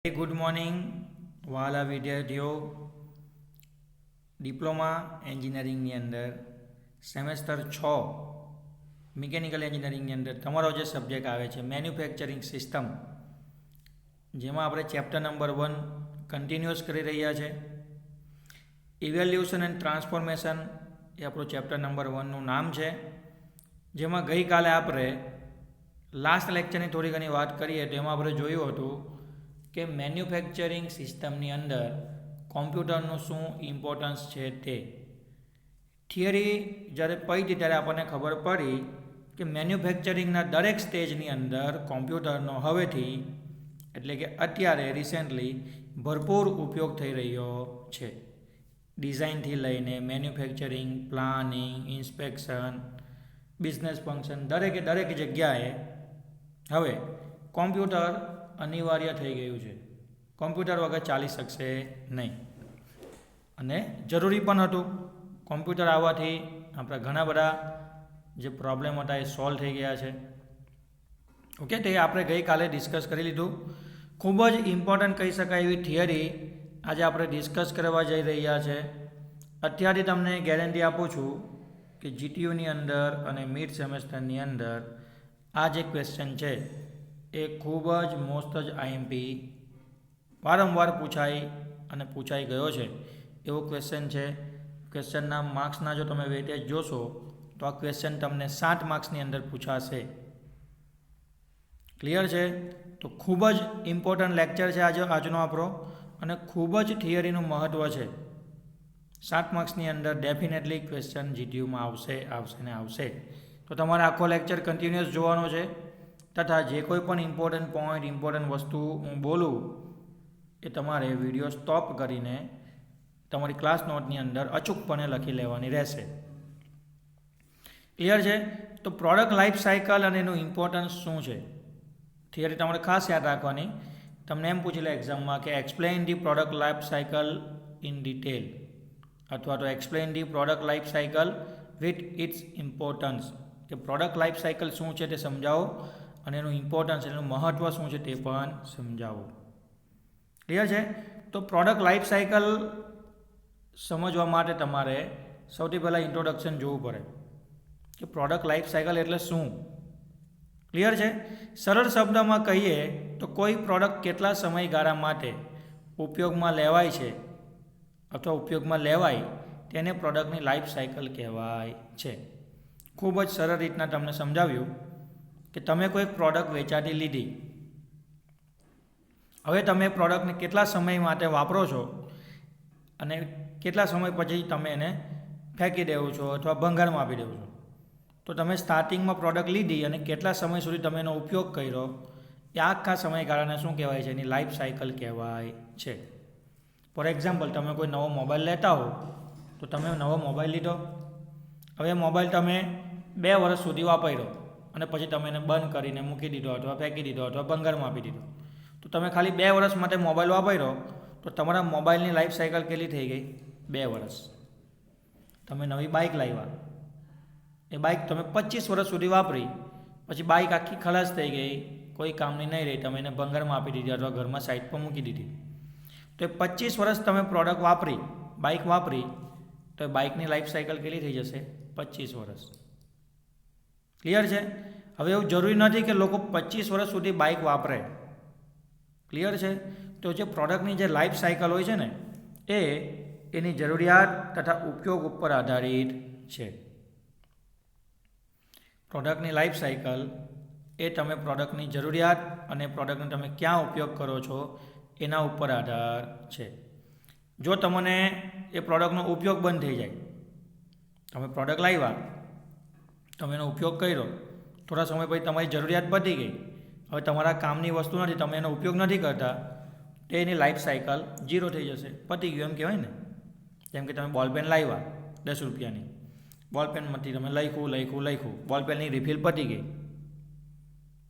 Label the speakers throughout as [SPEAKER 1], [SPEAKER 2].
[SPEAKER 1] Good morning વહાલા વિદ્યાર્થીઓ. Diploma એન્જિનિયરિંગની અંદર સેમેસ્ટર 6 મિકેનિકલ એન્જિનિયરિંગની અંદર તમારો જે સબ્જેક્ટ આવે છે મેન્યુફેક્ચરિંગ સિસ્ટમ, જેમાં આપણે ચેપ્ટર નંબર 1 કન્ટિન્યુઅસ કરી રહ્યા છે. ઇવેલ્યુશન એન્ડ ટ્રાન્સફોર્મેશન એ આપણું ચેપ્ટર નંબર 1નું નામ છે, જેમાં ગઈકાલે આપણે લાસ્ટ લેક્ચરની થોડી ઘણી વાત કરીએ તો એમાં આપણે જોયું હતું કે મેન્યુફેક્ચરિંગ સિસ્ટમની અંદર કોમ્પ્યુટરનું શું ઇમ્પોર્ટન્સ છે તે. થિયરી જ્યારે પડી ત્યારે આપણને ખબર પડી કે મેન્યુફેક્ચરિંગના દરેક સ્ટેજની અંદર કોમ્પ્યુટરનો હવેથી એટલે કે અત્યારે રિસેન્ટલી ભરપૂર ઉપયોગ થઈ રહ્યો છે. ડિઝાઇનથી લઈને manufacturing, planning, inspection, business function, દરેક જગ્યાએ હવે કોમ્પ્યુટર અનિવાર્ય થઈ ગયું છે. કોમ્પ્યુટર વગર ચાલી શકશે નહીં અને જરૂરી પણ હતું. કોમ્પ્યુટર આવવાથી આપણા ઘણા બધા જે પ્રોબ્લેમ હતા એ સોલ્વ થઈ ગયા છે. ઓકે, તે આપણે ગઈકાલે ડિસ્કસ કરી લીધું. ખૂબ જ ઇમ્પોર્ટન્ટ કહી શકાય એવી થિયરી આજે આપણે ડિસ્કસ કરવા જઈ રહ્યા છે. અત્યારથી તમને ગેરંટી આપું છું કે જીટીયુની અંદર અને મિડ સેમેસ્ટરની અંદર આ જે ક્વેશ્ચન છે એ ખૂબ જ મોસ્ટ જ આઈએમપી વારંવાર પૂછાઈ ગયો છે એવો ક્વેશ્ચન છે. ક્વેશ્ચનના માર્ક્સના જો તમે વેટેજ જોશો તો આ ક્વેશ્ચન તમને 7 માર્ક્સની અંદર પૂછાશે. ક્લિયર છે? તો ખૂબ જ ઇમ્પોર્ટન્ટ લેક્ચર છે આજનો આપણો, અને ખૂબ જ થિયરીનું મહત્ત્વ છે. 7 માર્ક્સની અંદર ડેફિનેટલી ક્વેશ્ચન જીટીયુમાં આવશે. તો તમારે આખો લેક્ચર કન્ટિન્યુઅસ જોવાનો છે, તથા જે કોઈ પણ ઇમ્પોર્ટન્ટ પોઈન્ટ, ઇમ્પોર્ટન્ટ વસ્તુ હું બોલું એ તમારે વિડીયો સ્ટોપ કરીને તમારી ક્લાસ નોટની અંદર અચૂકપણે લખી લેવાની રહેશે. ક્લિયર છે? તો પ્રોડક્ટ લાઈફ સાયકલ અને એનું ઇમ્પોર્ટન્સ શું છે, થિયરી તમારે ખાસ યાદ રાખવાની. તમને એમ પૂછી લે એક્ઝામમાં કે explain the product life cycle in detail, અથવા તો explain the product life cycle with it's importance, કે પ્રોડક્ટ લાઈફ સાયકલ શું છે તે સમજાવો અને એનું ઇમ્પોર્ટન્સ, એનું મહત્ત્વ શું છે તે પણ સમજાવો. ક્લિયર છે? તો પ્રોડક્ટ લાઈફ સાયકલ સમજવા માટે તમારે સૌથી પહેલાં ઇન્ટ્રોડક્શન જોવું પડે કે પ્રોડક્ટ લાઈફ સાયકલ એટલે શું. ક્લિયર છે? સરળ શબ્દમાં કહીએ તો કોઈ પ્રોડક્ટ કેટલા સમયગાળા માટે ઉપયોગમાં લેવાય છે અથવા ઉપયોગમાં લેવાય તેને પ્રોડક્ટની લાઈફ સાયકલ કહેવાય છે. ખૂબ જ સરળ રીતના તમને સમજાવ્યું કે તમે કોઈ પ્રોડક્ટ વેચાતી લીધી, હવે તમે પ્રોડક્ટને કેટલા સમય માટે વાપરો છો અને કેટલા સમય પછી તમે એને ફેંકી દેવો છો અથવા ભંગારમાં આપી દેવો છો. તો તમે સ્ટાર્ટિંગમાં પ્રોડક્ટ લીધી અને કેટલા સમય સુધી તમે એનો ઉપયોગ કર્યો એ આખા સમયગાળાને શું કહેવાય છે? એની લાઈફ સાયકલ કહેવાય છે. ફોર એક્ઝામ્પલ, તમે કોઈ નવો મોબાઈલ લેતા હો તો તમે નવો મોબાઈલ લીધો, હવે મોબાઈલ તમે 2 વર્ષ સુધી વાપર્યો અને પછી તમે એને બંધ કરીને મૂકી દીધો અથવા ફેંકી દીધો અથવા ભંગારમાં આપી દીધો. તો તમે ખાલી 2 વર્ષ માટે મોબાઈલ વાપર્યો તો તમારા મોબાઈલની લાઈફ સાયકલ કેટલી થઈ ગઈ? 2 વર્ષ. તમે નવી બાઇક લાવ્યા, એ બાઇક તમે 25 વર્ષ સુધી વાપરી, પછી બાઇક આખી ખલાસ થઈ ગઈ, કોઈ કામની નહીં રહી, તમે એને ભંગારમાં આપી દીધી અથવા ઘરમાં સાઈડ પર મૂકી દીધી. તો એ 25 વર્ષ તમે પ્રોડક્ટ વાપરી, બાઇક વાપરી, તો એ બાઇકની લાઈફ સાયકલ કેટલી થઈ જશે? 25 વર્ષ. ક્લિયર છે? હવે એવું જરૂરી નથી કે લોકો 25 વર્ષ સુધી બાઇક વાપરે. ક્લિયર છે? તો જે પ્રોડક્ટની જે લાઈફ સાયકલ હોય છે ને એ એની જરૂરિયાત તથા ઉપયોગ ઉપર આધારિત છે. પ્રોડક્ટની લાઈફ સાયકલ એ તમે પ્રોડક્ટની જરૂરિયાત અને પ્રોડક્ટનો તમે ક્યાં ઉપયોગ કરો છો એના ઉપર આધાર છે. જો તમને એ પ્રોડક્ટનો ઉપયોગ બંધ થઈ જાય, તમે પ્રોડક્ટ લાવ્યા, તમે એનો ઉપયોગ કર્યો, થોડા સમય પછી તમારી જરૂરિયાત પતી ગઈ, હવે તમારા કામની વસ્તુ નથી, તમે એનો ઉપયોગ નથી કરતા, તો એની લાઈફ સાયકલ 0 થઈ જશે, પતી ગયું એમ કહેવાય ને. જેમ કે તમે બોલપેન લાવ્યા 10 રૂપિયાની, બોલપેનમાંથી તમે લખ્યું, બોલપેનની રિફિલ પતી ગઈ.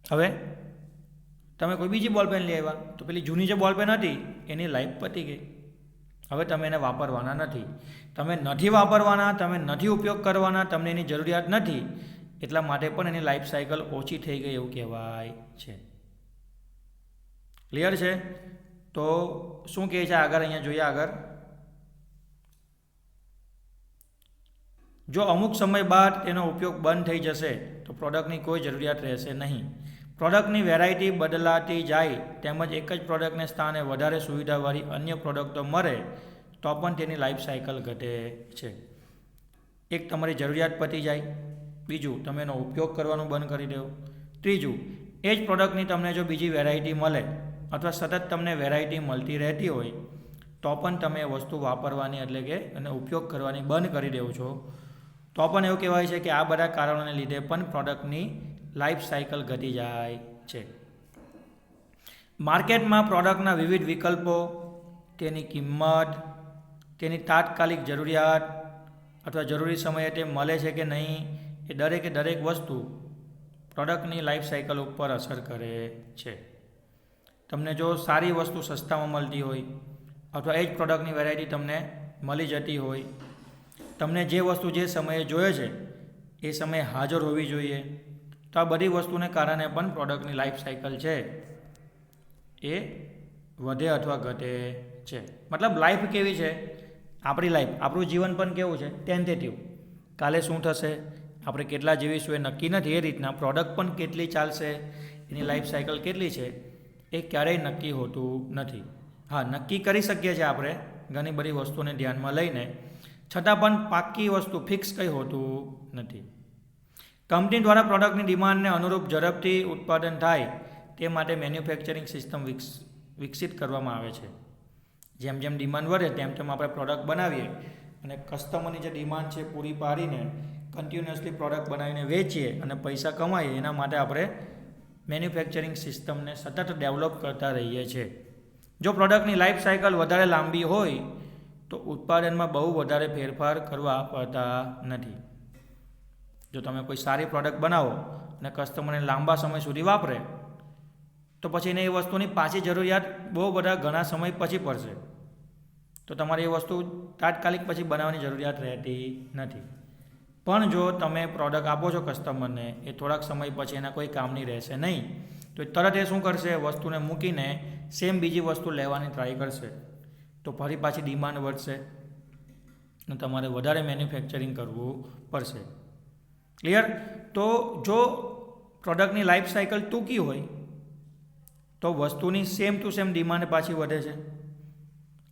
[SPEAKER 1] હવે તમે કોઈ બીજી બોલપેન લઈ આવ્યા તો પેલી જૂની જે બોલપેન હતી એની લાઈફ પતી ગઈ. હવે તમે એને વાપરવાના નથી. તમે નથી વાપરવાના, તમે નથી ઉપયોગ કરવાના, તમને એની જરૂરિયાત નથી, એટલા માટે પણ એની લાઈફ સાયકલ ઓછી થઈ ગઈ એવું કહેવાય છે. ક્લિયર છે? તો શું કહે છે આગળ, અહીંયા જોઈએ આગળ. જો અમુક સમય બાદ તેનો ઉપયોગ બંધ થઈ જશે તો પ્રોડક્ટની કોઈ જરૂરિયાત રહેશે નહીં. પ્રોડક્ટની વેરાયટી બદલાતી જાય તેમજ એક જ પ્રોડક્ટને સ્થાને વધારે સુવિધાવાળી અન્ય પ્રોડક્ટો મળે તો પણ તેની લાઈફ સાયકલ ઘટે છે. એક, તમારી જરૂરિયાત પતી જાય. બીજું, તમે એનો ઉપયોગ કરવાનું બંધ કરી દો. ત્રીજું, એ જ પ્રોડક્ટની તમને જો બીજી વેરાયટી મળે અથવા સતત તમને વેરાયટી મળતી રહેતી હોય તો પણ તમે એ વસ્તુ વાપરવાની એટલે કે એને ઉપયોગ કરવાની બંધ કરી દેવો છો, તો પણ એવું કહેવાય છે કે આ બધા કારણોને લીધે પણ પ્રોડક્ટની લાઈફ સાયકલ ઘટી જાય છે. માર્કેટમાં પ્રોડક્ટના વિવિધ વિકલ્પો, તેની કિંમત, તેની તાત્કાલિક જરૂરિયાત અથવા જરૂરી સમયે તે મળે છે કે નહીં, એ દરેક વસ્તુ પ્રોડક્ટની લાઈફ સાયકલ ઉપર અસર કરે છે. તમને જો સારી વસ્તુ સસ્તામાં મળતી હોય અથવા એ જ પ્રોડક્ટની વેરાયટી તમને મળી જતી હોય, તમને જે વસ્તુ જે સમયે જોઈએ છે એ સમયે હાજર હોવી જોઈએ, તો આ બધી વસ્તુને કારણે પણ પ્રોડક્ટની લાઈફ સાયકલ છે એ વધે અથવા ઘટે છે. મતલબ લાઈફ કેવી છે, આપણી લાઈફ, આપણું જીવન પણ કેવું છે, ટેન્ટેટિવ. કાલે શું થશે, આપણે કેટલા જીવીશું એ નક્કી નથી. એ રીતના પ્રોડક્ટ પણ કેટલી ચાલશે, એની લાઈફ સાયકલ કેટલી છે એ ક્યારેય નક્કી હોતું નથી. હા, નક્કી કરી શકીએ છીએ આપણે ઘણી બધી વસ્તુને ધ્યાનમાં લઈને, છતાં પણ પાક્કી વસ્તુ ફિક્સ કંઈ હોતું નથી. કંપની દ્વારા પ્રોડક્ટની ડિમાન્ડને અનુરૂપ ઝડપથી ઉત્પાદન થાય તે માટે મેન્યુફેક્ચરિંગ સિસ્ટમ વિકસિત કરવામાં આવે છે. જેમ જેમ ડિમાન્ડ વધે તેમ તેમ આપણે પ્રોડક્ટ બનાવીએ અને કસ્ટમરની જે ડિમાન્ડ છે પૂરી પાડીને કન્ટિન્યુઅસલી પ્રોડક્ટ બનાવીને વેચીએ અને પૈસા કમાઈએ. એના માટે આપણે મેન્યુફેક્ચરિંગ સિસ્ટમને સતત ડેવલપ કરતા રહીએ છીએ. જો પ્રોડક્ટની લાઈફ સાયકલ વધારે લાંબી હોય તો ઉત્પાદનમાં બહુ વધારે ફેરફાર કરવા પડતા નથી. જો તમે કોઈ સારી પ્રોડક્ટ બનાવો અને કસ્ટમરને લાંબા સમય સુધી વાપરે તો પછી એને એ વસ્તુની પાછી જરૂરિયાત બહુ બધા ઘણા સમય પછી પડશે, તો તમારે એ વસ્તુ તાત્કાલિક પછી બનાવવાની જરૂરિયાત રહેતી નથી. પણ જો તમે પ્રોડક્ટ આપો છો કસ્ટમરને, એ થોડાક સમય પછી એના કોઈ કામની રહેશે નહીં, તો તરત એ શું કરશે, વસ્તુને મૂકીને સેમ બીજી વસ્તુ લેવાની ટ્રાય કરશે, તો ફરી પાછી ડિમાન્ડ વધશે અને તમારે વધારે મેન્યુફેક્ચરિંગ કરવું પડશે. ક્લિયર? તો જો પ્રોડક્ટની લાઈફ સાયકલ ટૂંકી હોય તો વસ્તુની સેમ ટુ સેમ ડિમાન્ડ પાછી વધે છે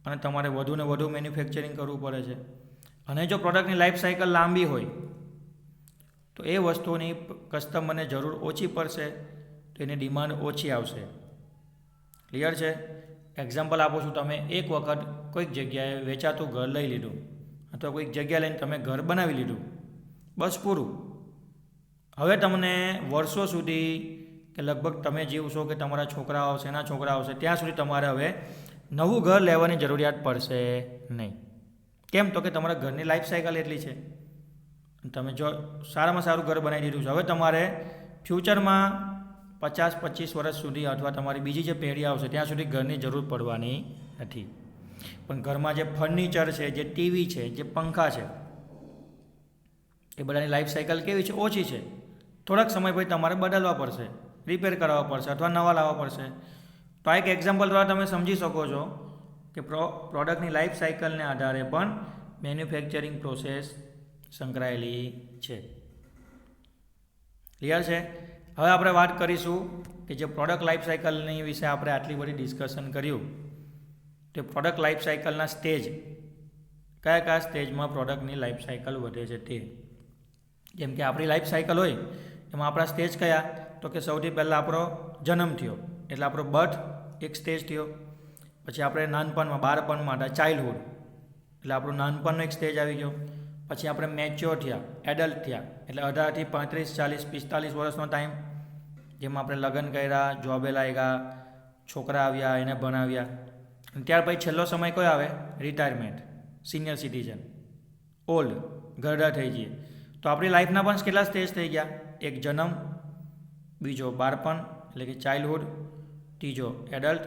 [SPEAKER 1] અને તમારે વધુને વધુ મેન્યુફેક્ચરિંગ કરવું પડે છે. અને જો પ્રોડક્ટની લાઈફ સાયકલ લાંબી હોય તો એ વસ્તુની કસ્ટમરને જરૂર ઓછી પડશે, તો એની ડિમાન્ડ ઓછી આવશે. ક્લિયર છે? એક્ઝામ્પલ આપું છું, તમે એક વખત કોઈક જગ્યાએ વેચાતું ઘર લઈ લીધું અથવા કોઈક જગ્યા લઈને તમે ઘર બનાવી લીધું, બસ પૂરું. હવે તમને વર્ષો સુધી કે લગભગ તમે જીવશો કે તમારા છોકરાઓ આવશે, એના છોકરા આવશે, ત્યાં સુધી તમારે હવે નવું ઘર લેવાની જરૂરિયાત પડશે નહીં. કેમ? તો કે તમારા ઘરની લાઈફ સાયકલ એટલી છે. તમે જો સારામાં સારું ઘર બનાવી દીધું છે, હવે તમારે ફ્યુચરમાં 50-25 વર્ષ સુધી અથવા તમારી બીજી જે પેઢી આવશે ત્યાં સુધી ઘરની જરૂર પડવાની નથી. પણ ઘરમાં જે ફર્નિચર છે, જે ટીવી છે, જે પંખા છે, એ બધાની લાઈફ સાયકલ કેવી છે? ઓછી છે. થોડાક સમય પછી તમારે બદલવા પડશે, રિપેર કરાવવા પડશે અથવા નવા લાવવા પડશે. તો આ એક એક્ઝામ્પલ દ્વારા તમે સમજી શકો છો કે પ્રોડક્ટની લાઈફ સાયકલને આધારે પણ મેન્યુફેક્ચરિંગ પ્રોસેસ સંકળાયેલી છે. ક્લિયર છે? હવે આપણે વાત કરીશું કે જે પ્રોડક્ટ લાઈફ સાયકલની વિશે આપણે આટલી બધી ડિસ્કશન કર્યું, તે પ્રોડક્ટ લાઈફ સાયકલના સ્ટેજ, કયા કયા સ્ટેજમાં પ્રોડક્ટની લાઈફ સાયકલ વધે છે તે. જેમ કે આપણી લાઈફ સાયકલ હોય એમાં આપણા સ્ટેજ કયા? તો કે સૌથી પહેલાં આપણો જન્મ થયો એટલે આપણો બર્થ એક સ્ટેજ થયો. પછી આપણે નાનપણમાં, બાળપણમાં હતા, ચાઇલ્ડહુડ એટલે આપણું નાનપણનો એક સ્ટેજ આવી ગયો. પછી આપણે મેચ્યોર થયા, એડલ્ટ થયા એટલે 18 થી 35, 40, 45 વર્ષનો ટાઈમ, જેમાં આપણે લગ્ન કર્યા, જોબે લાગ્યા, છોકરા આવ્યા, એને ભણાવ્યા. અને ત્યાર પછી છેલ્લો સમય કયો આવે? રિટાયરમેન્ટ, સિનિયર સિટીઝન, ઓલ્ડ, ઘરડા થઈ જઈએ. તો આપણી લાઈફના પણ કેટલા સ્ટેજ થઈ ગયા? એક જન્મ, બીજો બાળપણ એટલે કે ચાઇલ્ડહુડ, ત્રીજો એડલ્ટ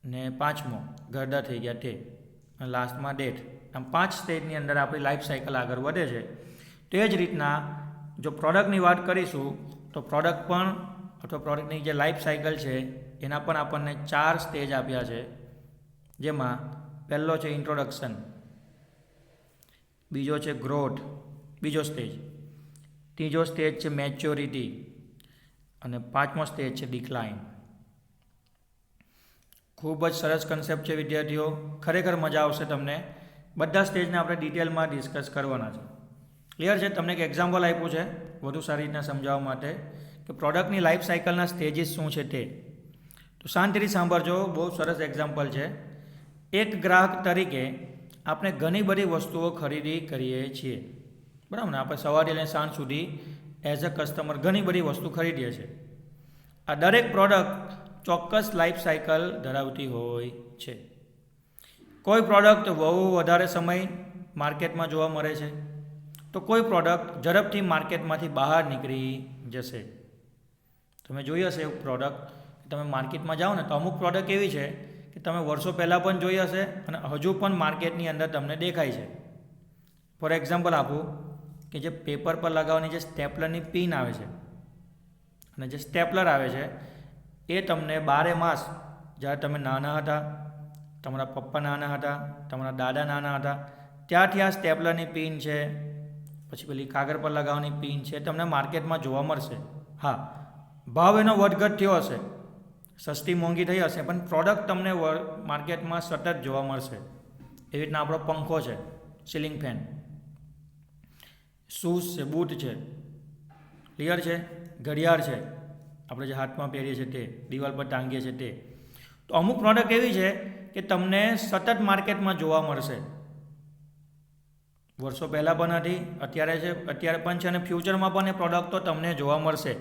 [SPEAKER 1] ને પાંચમો ઘરડા થઈ ગયા તે, અને લાસ્ટમાં ડેથ. આમ 5 સ્ટેજની અંદર આપણી લાઈફ સાયકલ આગળ વધે છે. તે જ રીતના જો પ્રોડક્ટની વાત કરીશું તો પ્રોડક્ટ પણ અથવા પ્રોડક્ટની જે લાઈફ સાયકલ છે એના પણ આપણને 4 સ્ટેજ આપ્યા છે, જેમાં પહેલો છે ઇન્ટ્રોડક્શન, બીજો છે ગ્રોથ, બીજો સ્ટેજ, ત્રીજો સ્ટેજ છે મેચ્યોરિટી અને 5મો સ્ટેજ છે ડિક્લાઇન. ખૂબ જ સરસ કન્સેપ્ટ છે વિદ્યાર્થીઓ, ખરેખર મજા આવશે તમને. બધા સ્ટેજને આપણે ડિટેલમાં ડિસ્કસ કરવાના છે. ક્લિયર છે? તમને એક એક્ઝામ્પલ આપ્યું છે વધુ સારી રીતના સમજાવવા માટે કે પ્રોડક્ટની લાઈફ સાયકલના સ્ટેજીસ શું છે તે. તો શાંતિથી સાંભળજો, બહુ સરસ એક્ઝામ્પલ છે. એક ગ્રાહક તરીકે આપણે ઘણી બધી વસ્તુઓ ખરીદી કરીએ છીએ, બરાબર ને? આપણે સવારથી લઈને સાંજ સુધી એઝ અ કસ્ટમર ઘણી બધી વસ્તુ ખરીદીએ છીએ. આ દરેક પ્રોડક્ટ ચોક્કસ લાઈફ સાયકલ ધરાવતી હોય છે. કોઈ પ્રોડક્ટ વધારે સમય માર્કેટમાં જોવા મળે છે, તો કોઈ પ્રોડક્ટ ઝડપથી માર્કેટમાંથી બહાર નીકળી જશે. તમે જોઈ હશે એવું પ્રોડક્ટ, તમે માર્કેટમાં જાઓ ને તો અમુક પ્રોડક્ટ એવી છે કે તમે વર્ષો પહેલાં પણ જોઈ હશે અને હજુ પણ માર્કેટની અંદર તમને દેખાય છે. ફોર એક્ઝામ્પલ આપું કે જે પેપર પર લગાવવાની જે સ્ટેપલરની પિન આવે છે અને જે સ્ટેપલર આવે છે એ તમને 12 માસ, જ્યારે તમે નાના હતા, તમારા પપ્પા નાના હતા, તમારા દાદા નાના હતા, ત્યારથી આ સ્ટેપલરની પિન છે, પછી પેલી કાગળ પર લગાવવાની પિન છે, તમને માર્કેટમાં જોવા મળશે. હા, ભાવ એનો વધઘટ થયો હશે, સસ્તી મોંઘી થઈ હશે, પણ પ્રોડક્ટ તમને માર્કેટમાં સતત જોવા મળશે. એવી રીતના આપણો પંખો છે, સીલિંગ ફેન, શૂઝ છે, બૂટ છે, ક્લિયર છે, ઘડિયાળ છે, આપણે જે હાથમાં પહેરીએ છીએ તે, દિવાલ પર ટાંગીએ છીએ તે. તો અમુક પ્રોડક્ટ એવી છે કે તમને સતત માર્કેટમાં જોવા મળશે. વર્ષો પહેલાં પણ હતી, અત્યારે પણ છે અને ફ્યુચરમાં પણ એ પ્રોડક્ટો તમને જોવા મળશે.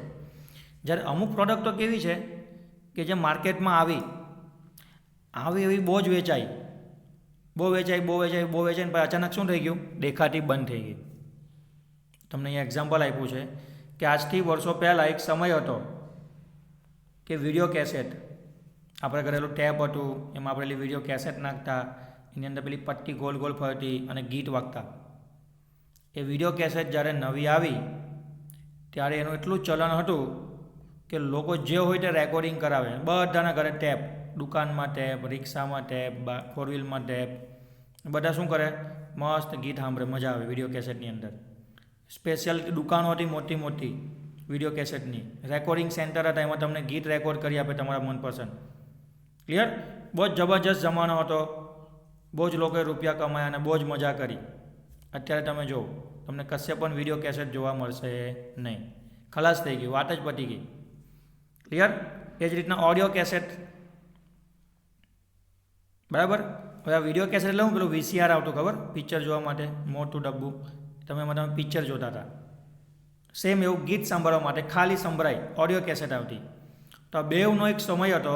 [SPEAKER 1] જ્યારે અમુક પ્રોડક્ટો કેવી છે કે જે માર્કેટમાં આવી એવી બહુ જ વેચાઈ, પણ અચાનક શું થઈ ગયું? દેખાતી બંધ થઈ ગઈ. તમને અહીંયા એક્ઝામ્પલ આપ્યું છે કે આજથી વર્ષો પહેલાં એક સમય હતો કે વિડીયો કેસેટ, આપણે ઘરેલું ટેપ હતું, એમાં આપણે પેલી વિડીયો કેસેટ નાખતા, એની અંદર પેલી પટ્ટી ગોલ ગોલ ફરતી અને ગીત વાગતા. એ વિડીયો કેસેટ જ્યારે નવી આવી ત્યારે એનું એટલું ચલણ હતું કે લોકો જે હોય તે રેકોર્ડિંગ કરાવે. બધાના ઘરે ટેપ, દુકાનમાં ટેપ, રિક્ષામાં ટેપ, ફોર વ્હીલમાં ટેપ, બધા શું કરે? મસ્ત ગીત સાંભળે, મજા આવે વિડીયો કેસેટની અંદર. સ્પેશિયલ દુકાનો હતી મોટી મોટી વિડીયો કેસેટની, રેકોર્ડિંગ સેન્ટર હતા, એમાં તમને ગીત રેકોર્ડ કરી આપે તમારા મનપસંદ. ક્લિયર? બહુ જ જબરજસ્ત જમાનો હતો, બહુ જ લોકોએ રૂપિયા કમાયા અને બહુ જ મજા કરી. અત્યારે તમે જુઓ, તમને કશે પણ વિડીયો કેસેટ જોવા મળશે નહીં, ખલાસ થઈ ગયું, વાત જ પતી ગઈ. ક્લિયર? એ જ રીતના ઓડિયો કેસેટ, બરાબર? હવે આ વિડીયો કેસેટ એટલે હું પેલું VCR આવતું, ખબર? પિક્ચર જોવા માટે મોટું ડબ્બું, તમે પિક્ચર જોતા હતા. સેમ એવું ગીત સાંભળવા માટે ખાલી સંભળાય ઓડિયો કેસેટ આવતી. તો આ બેવનો એક સમય હતો,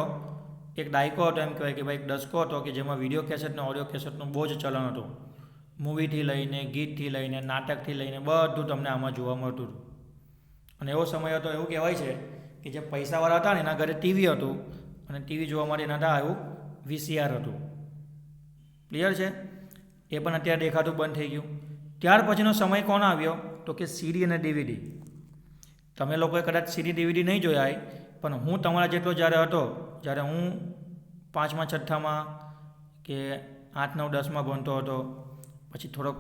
[SPEAKER 1] એક દાયકો હતો, એમ કહેવાય કે ભાઈ એક દશકો હતો કે જેમાં વિડીયો કેસેટ અને ઓડિયો કેસેટનું બહુ જ ચલણ હતું. મૂવીથી લઈને, ગીતથી લઈને, નાટકથી લઈને બધું તમને આમાં જોવા મળતું હતું. અને એવો સમય હતો, એવું કહેવાય છે કે જે પૈસાવાળા હતા ને એના ઘરે ટીવી હતું અને ટીવી જોવા માટે એના આવ્યું VCR હતું. ક્લિયર છે? એ પણ અત્યારે દેખાતું બંધ થઈ ગયું. ત્યાર પછીનો સમય કોણ આવ્યો? તો કે CD અને DVD. તમે લોકોએ કદાચ CD DVD નહીં જોયા હોય, પણ હું તમારા જેટલો જ્યારે હતો, જ્યારે હું 5મા 6મા કે 8, 9, 10માં ભણતો હતો, પછી થોડોક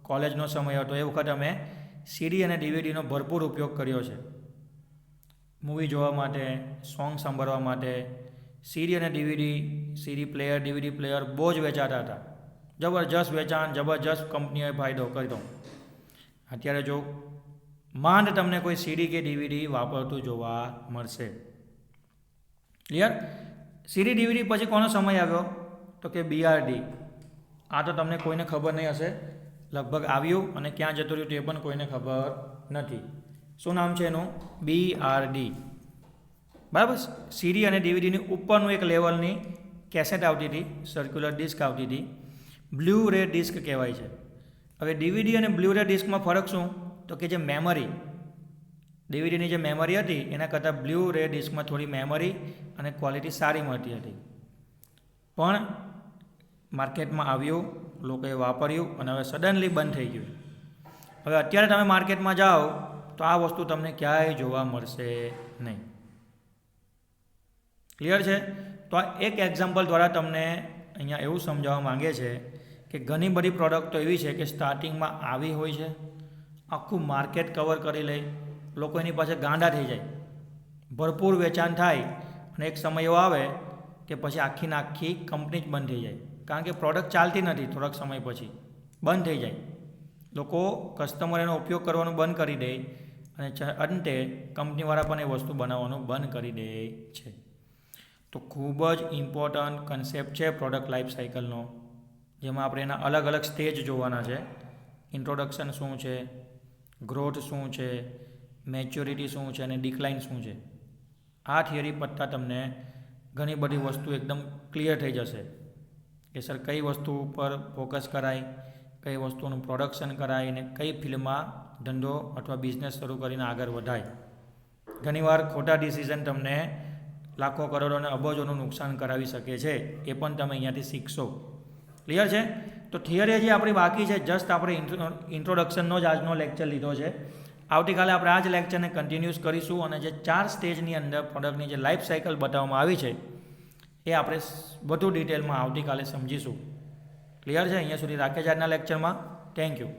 [SPEAKER 1] કોલેજનો સમય હતો, એ વખતે અમે CD અને DVDનો ભરપૂર ઉપયોગ કર્યો છે. મૂવી જોવા માટે, સોંગ સાંભળવા માટે CD અને DVD, CD player, DVD player બહુ જ વેચાતા હતા. જબરજસ્ત વેચાણ, જબરજસ્ત કંપનીઓએ ફાયદો કર્યો. અત્યારે જો માંડ તમને કોઈ CD કે DVD વાપરતું જોવા મળશે. ક્લિયર? CD DVD પછી કોનો સમય આવ્યો? તો કે BRD. આ તો તમને કોઈને ખબર નહીં હશે, લગભગ આવ્યું અને ક્યાં જતું રહ્યું તે પણ કોઈને ખબર નથી. શું નામ છે એનું? BRD. બરાબર? CD અને DVDની ઉપરનું એક લેવલની કેસેટ આવતી હતી, સર્ક્યુલર ડિસ્ક આવતી હતી, બ્લુ રે ડિસ્ક કહેવાય છે. હવે DVD અને બ્લુ રે ડિસ્કમાં ફરક શું? તો કે જે મેમરી, DVDની જે મેમરી હતી એના કરતાં બ્લુ રે ડિસ્કમાં થોડી મેમરી અને ક્વોલિટી સારી મળતી હતી. પણ માર્કેટમાં આવ્યું, લોકોએ વાપર્યું અને હવે સડનલી બંધ થઈ ગયું. હવે અત્યારે તમે માર્કેટમાં જાઓ તો આ વસ્તુ તમને ક્યાંય જોવા મળશે નહીં. ક્લિયર છે? તો આ એક એક્ઝામ્પલ દ્વારા તમને અહીંયા એવું સમજાવવા માંગે છે કે ઘણી બધી પ્રોડક્ટો એવી છે કે સ્ટાર્ટિંગમાં આવી હોય છે, આખું માર્કેટ કવર કરી લે, લોકો એની પાસે ગાંડા થઈ જાય, ભરપૂર વેચાણ થાય અને એક સમય એવો આવે કે પછી આખી આખી કંપની જ બંધ થઈ જાય, કારણ કે પ્રોડક્ટ ચાલતી નથી, થોડાક સમય પછી બંધ થઈ જાય, લોકો કસ્ટમર એનો ઉપયોગ કરવાનું બંધ કરી દે અને અંતે કંપનીવાળા પણ એ વસ્તુ બનાવવાનું બંધ કરી દે છે. તો ખૂબ જ ઇમ્પોર્ટન્ટ કન્સેપ્ટ છે પ્રોડક્ટ લાઈફ સાઇકલનો, જેમાં આપણે એના અલગ અલગ સ્ટેજ જોવાના છે. ઇન્ટ્રોડક્શન શું છે, ગ્રોથ શું છે, મેચ્યોરિટી શું છે અને ડિક્લાઇન શું છે. આ થિયરી પત્તા તમને ઘણી બધી વસ્તુ એકદમ ક્લિયર થઈ જશે કે સર કઈ વસ્તુ ઉપર ફોકસ કરાય, કઈ વસ્તુનું પ્રોડક્શન કરાય અને કઈ ફિલ્ડમાં ધંધો અથવા બિઝનેસ શરૂ કરીને આગળ વધાય. ઘણીવાર ખોટા ડિસિઝન તમને લાખો કરોડો અને અબજોનું નુકસાન કરાવી શકે છે, એ પણ તમે અહીંયાથી શીખશો. ક્લિયર છે? તો થિયરી હજી આપણી બાકી છે, જસ્ટ આપણે ઇન્ટ્રોડક્શનનો જ આજનો લેક્ચર લીધો છે. આવતીકાલે આપણે આ જ લેક્ચરને કન્ટિન્યુઅસ કરીશું અને જે 4 સ્ટેજની અંદર પ્રોડક્ટની જે લાઈફ સાઇકલ બતાવવામાં આવી છે એ આપણે વધુ ડિટેલમાં આવતીકાલે સમજીશું. ક્લિયર છે? અહીંયા સુધી રાખે છે આજના લેક્ચરમાં. Thank you.